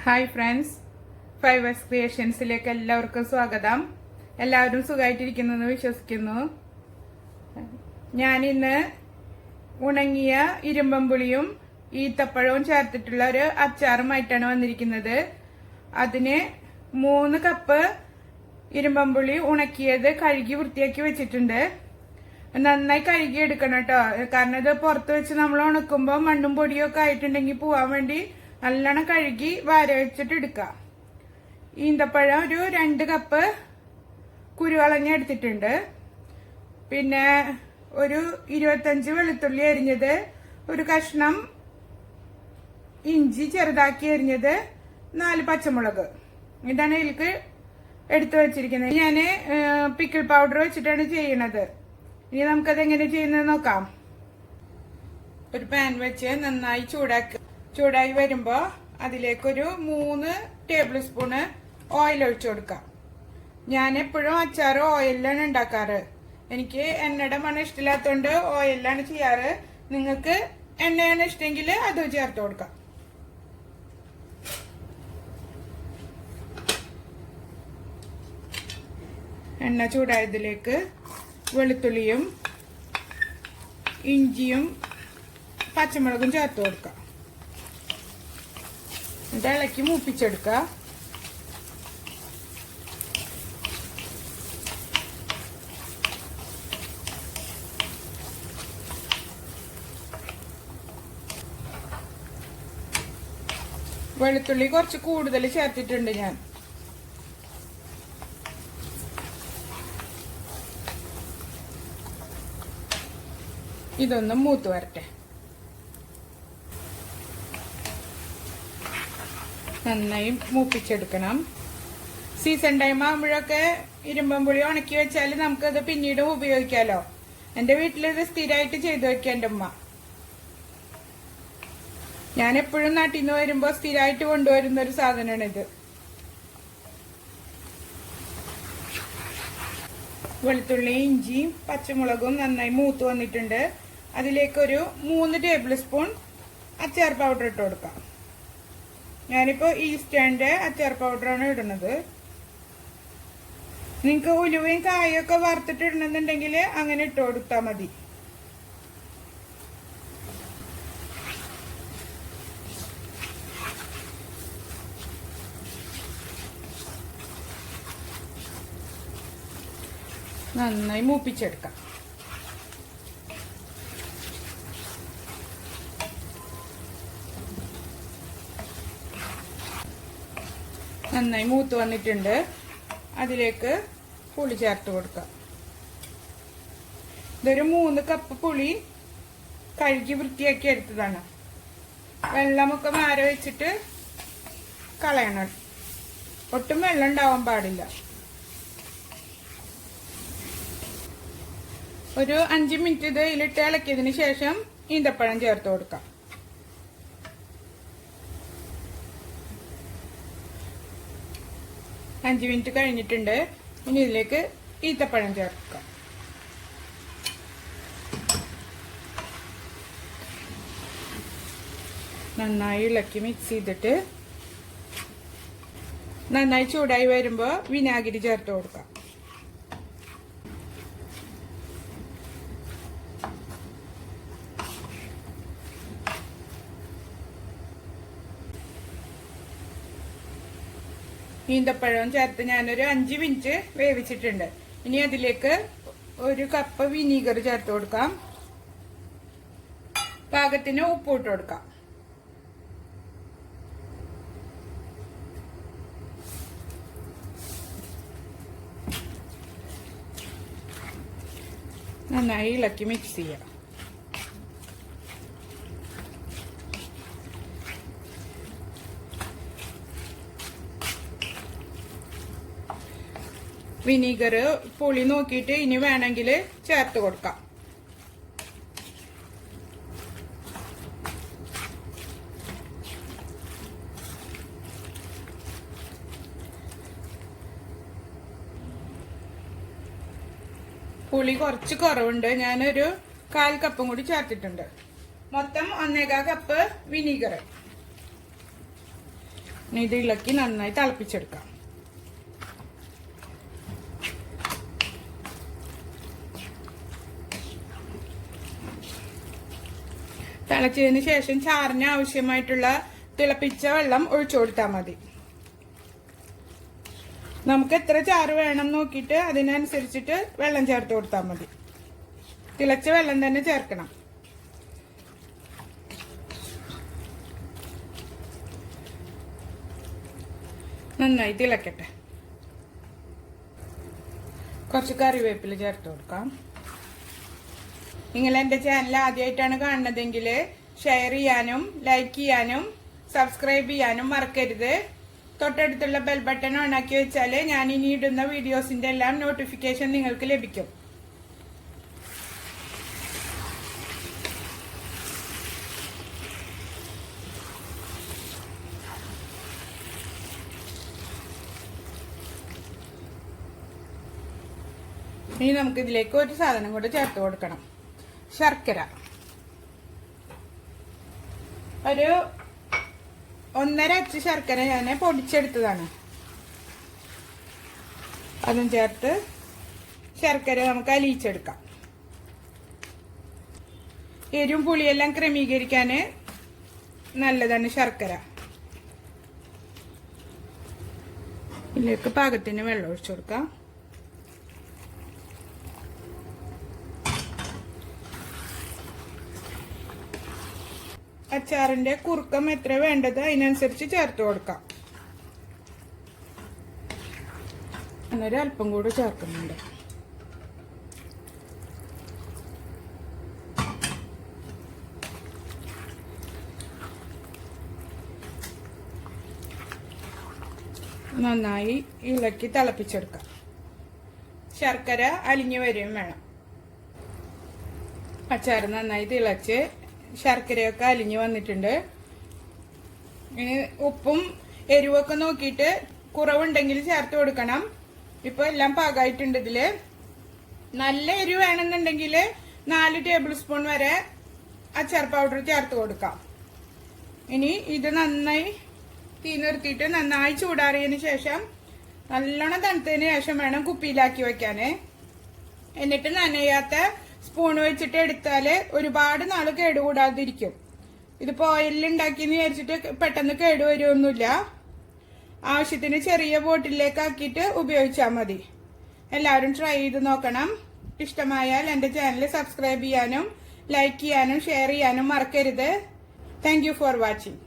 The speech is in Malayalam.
ഹായ് ഫ്രണ്ട്സ്, ഫൈവേഴ്സ് ക്രിയേഷൻസിലേക്ക് എല്ലാവർക്കും സ്വാഗതം. എല്ലാവരും സുഖമായിട്ടിരിക്കുന്നെന്ന് വിശ്വസിക്കുന്നു. ഞാനിന്ന് ഉണങ്ങിയ ഇരുമ്പമ്പുളിയും ഈത്തപ്പഴവും ചേർത്തിട്ടുള്ള ഒരു അച്ചാറുമായിട്ടാണ് വന്നിരിക്കുന്നത്. അതിന് 3 കപ്പ് ഇരുമ്പമ്പുളി ഉണക്കിയത് കഴുകി വൃത്തിയാക്കി വെച്ചിട്ടുണ്ട്. നന്നായി കഴുകി എടുക്കണം കേട്ടോ, കാരണം ഇത് പുറത്ത് വെച്ച് നമ്മൾ ഉണക്കുമ്പോൾ മണ്ണും പൊടിയും ഒക്കെ ആയിട്ടുണ്ടെങ്കിൽ പോവാൻ വേണ്ടി നല്ലോണം കഴുകി വാര വെച്ചിട്ട് എടുക്കാം. ഈന്തപ്പഴം ഒരു 2 കപ്പ് കുരുവളഞ്ഞ് എടുത്തിട്ടുണ്ട്. പിന്നെ ഒരു 25 വെളുത്തുള്ളി അരിഞ്ഞത്, ഒരു കഷ്ണം ഇഞ്ചി ചെറുതാക്കി അരിഞ്ഞത്, 4 പച്ചമുളക്. ഇതാണ് ഇതിലേക്ക് എടുത്തു വെച്ചിരിക്കുന്നത്. ഞാൻ പിക്കിൾ പൗഡർ വെച്ചിട്ടാണ് ചെയ്യണത്. ഇനി നമുക്കത് എങ്ങനെ ചെയ്യുന്നത് നോക്കാം. ഒരു പാൻ വെച്ച് നന്നായി ചൂടായി വരുമ്പോ അതിലേക്കൊരു 3 ടേബിൾ സ്പൂണ് ഓയിൽ ഒഴിച്ചു കൊടുക്കാം. ഞാൻ എപ്പോഴും അച്ചാർ ഓയിലാണ് ഉണ്ടാക്കാറ്. എനിക്ക് എണ്ണയുടെ മണം ഇഷ്ടമില്ലാത്തതുകൊണ്ട് ഓയിലാണ് ചെയ്യാറ്. നിങ്ങൾക്ക് എണ്ണയാണ് ഇഷ്ടമെങ്കിൽ അത് ചേർത്ത് കൊടുക്കാം. എണ്ണ ചൂടായതിലേക്ക് വെളുത്തുള്ളിയും ഇഞ്ചിയും പച്ചമുളകും ചേർത്ത് കൊടുക്കാം. ഇത് ഇളക്കി മൂപ്പിച്ചെടുക്കുക. വെളുത്തുള്ളി കുറച്ച് കൂടുതൽ ചേർത്തിട്ടുണ്ട് ഞാൻ. ഇതൊന്ന് മൂത്ത് വരട്ടെ. നന്നായി മൂപ്പിച്ചെടുക്കണം. സീസൺ ടൈം ആകുമ്പോഴൊക്കെ ഇരുമ്പമ്പുളി ഉണക്കി വെച്ചാൽ നമുക്കത് പിന്നീട് ഉപയോഗിക്കാലോ. എന്റെ വീട്ടിലിത് സ്ഥിരമായിട്ട് ചെയ്തു വെക്കുക എന്റെ ഉമ്മ. ഞാൻ എപ്പോഴും നാട്ടിൽ നിന്ന് വരുമ്പോ സ്ഥിരമായിട്ട് കൊണ്ടുവരുന്ന ഒരു സാധനമാണിത്. വെളുത്തുള്ളി ഇഞ്ചിയും പച്ചമുളകും നന്നായി മൂത്ത് വന്നിട്ടുണ്ട്. അതിലേക്കൊരു 3 ടേബിൾ സ്പൂൺ അച്ചാർ പൗഡർ ഇട്ട് കൊടുക്കാം. ഞാനിപ്പോ ഈസ്റ്റേണിന്റെ അച്ചാർ പൗഡറാണ് ഇടുന്നത്. നിങ്ങൾക്ക് ഉലുവയും കായൊക്കെ വറുത്തിട്ട് ഇടണമെന്നുണ്ടെങ്കിൽ അങ്ങനെ ഇട്ട് കൊടുത്താൽ മതി. നന്നായി മൂപ്പിച്ചെടുക്കാം. നന്നായി മൂത്ത് വന്നിട്ടുണ്ട്. അതിലേക്ക് പുളി ചേർത്ത് കൊടുക്കാം. ഇതൊരു 3 കപ്പ് പുളി കഴുകി വൃത്തിയാക്കി എടുത്തതാണ്. വെള്ളമൊക്കെ മാര വെച്ചിട്ട് കളയണം. ഒട്ടും വെള്ളം ഉണ്ടാവാൻ പാടില്ല. ഒരു 5 മിനിറ്റ് ഇത് ഇതിലിട്ട് ഇളക്കിയതിന് ശേഷം ഈന്തപ്പഴം ചേർത്ത് കൊടുക്കാം. അഞ്ച് മിനിറ്റ് കഴിഞ്ഞിട്ടുണ്ട്. ഇനി ഇതിലേക്ക് ഈത്തപ്പഴം ചേർക്കാം. നന്നായി ഇളക്കി മിക്സ് ചെയ്തിട്ട് നന്നായി ചൂടായി വരുമ്പോൾ വിനാഗിരി ചേർത്ത് കൊടുക്കാം. ഈന്തപ്പഴവും ചേർത്ത് ഞാനൊരു 5 മിനിറ്റ് വേവിച്ചിട്ടുണ്ട്. ഇനി അതിലേക്ക് 1 കപ്പ് വിനീഗർ ചേർത്ത് കൊടുക്കാം. പാകത്തിന് ഉപ്പ് ഇട്ട് കൊടുക്കാം. നന്നായി ഇളക്കി മിക്സ് ചെയ്യാം. വിനീഗർ പുളി നോക്കിയിട്ട് ഇനി വേണമെങ്കിൽ ചേർത്ത് കൊടുക്കാം. പുളി കുറച്ച് കുറവുണ്ട്. ഞാനൊരു 1/4 കപ്പും കൂടി ചേർത്തിട്ടുണ്ട്. മൊത്തം 1.25 കപ്പ് വിനീഗർ. ഇനി ഇത് ഇളക്കി നന്നായി തിളപ്പിച്ചെടുക്കാം. തിളച്ചതിന് ശേഷം ചാറിന് ആവശ്യമായിട്ടുള്ള തിളപ്പിച്ച വെള്ളം ഒഴിച്ചു കൊടുത്താൽ മതി. നമുക്ക് എത്ര ചാറ് വേണം നോക്കിയിട്ട് അതിനനുസരിച്ചിട്ട് വെള്ളം ചേർത്ത് കൊടുത്താൽ മതി. തിളച്ച വെള്ളം തന്നെ ചേർക്കണം. നന്നായി തിളക്കട്ടെ. കുറച്ച് കറിവേപ്പില ചേർത്ത് കൊടുക്കാം. നിങ്ങൾ എന്റെ ചാനൽ ആദ്യമായിട്ടാണ് കാണുന്നതെങ്കിൽ ഷെയർ ചെയ്യാനും ലൈക്ക് ചെയ്യാനും സബ്സ്ക്രൈബ് ചെയ്യാനും മറക്കരുത്. തൊട്ടടുത്തുള്ള ബെൽ ബട്ടൺ ഓണാക്കി വെച്ചാൽ ഞാൻ ഇനി ഇടുന്ന വീഡിയോസിന്റെ എല്ലാം നോട്ടിഫിക്കേഷൻ നിങ്ങൾക്ക് ലഭിക്കും. ഇനി നമുക്ക് ഇതിലേക്ക് ഒരു സാധനം കൂടെ ചേർത്ത് കൊടുക്കണം. ശർക്കര ഒരു 1.5 അച്ച് ശർക്കര ഞാൻ പൊടിച്ചെടുത്തതാണ്. അതും ചേർത്ത് ശർക്കര നമുക്ക് അലിയിച്ചെടുക്കാം. എരിവും പുളിയെല്ലാം ക്രമീകരിക്കാൻ നല്ലതാണ് ശർക്കര. ഇതിലേക്ക് പാകത്തിന് വെള്ളം ഒഴിച്ചു കൊടുക്കാം. അച്ചാറിന്റെ കുറുക്കം എത്ര വേണ്ടത് അതിനനുസരിച്ച് ചേർത്ത് കൊടുക്കാം. അന്നേരം അല്പം കൂടെ ചേർക്കുന്നുണ്ട്. നന്നായി ഇളക്കി തിളപ്പിച്ചെടുക്കാം. ശർക്കര അലിഞ്ഞു വരികയും വേണം. അച്ചാർ നന്നായി തിളച്ച് ശർക്കരയൊക്കെ അലിഞ്ഞു വന്നിട്ടുണ്ട്. ഇനി ഉപ്പും എരിവൊക്കെ നോക്കിയിട്ട് കുറവുണ്ടെങ്കിൽ ചേർത്ത് കൊടുക്കണം. ഇപ്പൊ എല്ലാം പാകമായിട്ടുണ്ട്. ഇതില് നല്ല എരിവ് വേണമെന്നുണ്ടെങ്കിൽ 4 ടേബിൾ സ്പൂൺ വരെ അച്ചാർ പൗഡർ ചേർത്ത് കൊടുക്കാം. ഇനി ഇത് നന്നായി തീ നിർത്തിയിട്ട് നന്നായി ചൂടാറിയതിന് ശേഷം നല്ലോണം തണുത്തതിന് ശേഷം വേണം കുപ്പിയിലാക്കി വെക്കാന്. എന്നിട്ട് നനയാത്ത സ്പൂൺ വെച്ചിട്ട് എടുത്താല് ഒരുപാട് നാള് കേടുകൂടാതിരിക്കും. ഇതിപ്പോ ഓയിലിൽ ഉണ്ടാക്കിയെന്ന് വിചാരിച്ചിട്ട് പെട്ടെന്ന് കേടുവരുമൊന്നുമില്ല. ആവശ്യത്തിന് ചെറിയ ബോട്ടിലേക്ക് ആക്കിയിട്ട് ഉപയോഗിച്ചാൽ മതി. എല്ലാവരും ട്രൈ ചെയ്ത് നോക്കണം. ഇഷ്ടമായാൽ എന്റെ ചാനൽ സബ്സ്ക്രൈബ് ചെയ്യാനും ലൈക്ക് ചെയ്യാനും ഷെയർ ചെയ്യാനും മറക്കരുത്. Thank you for watching.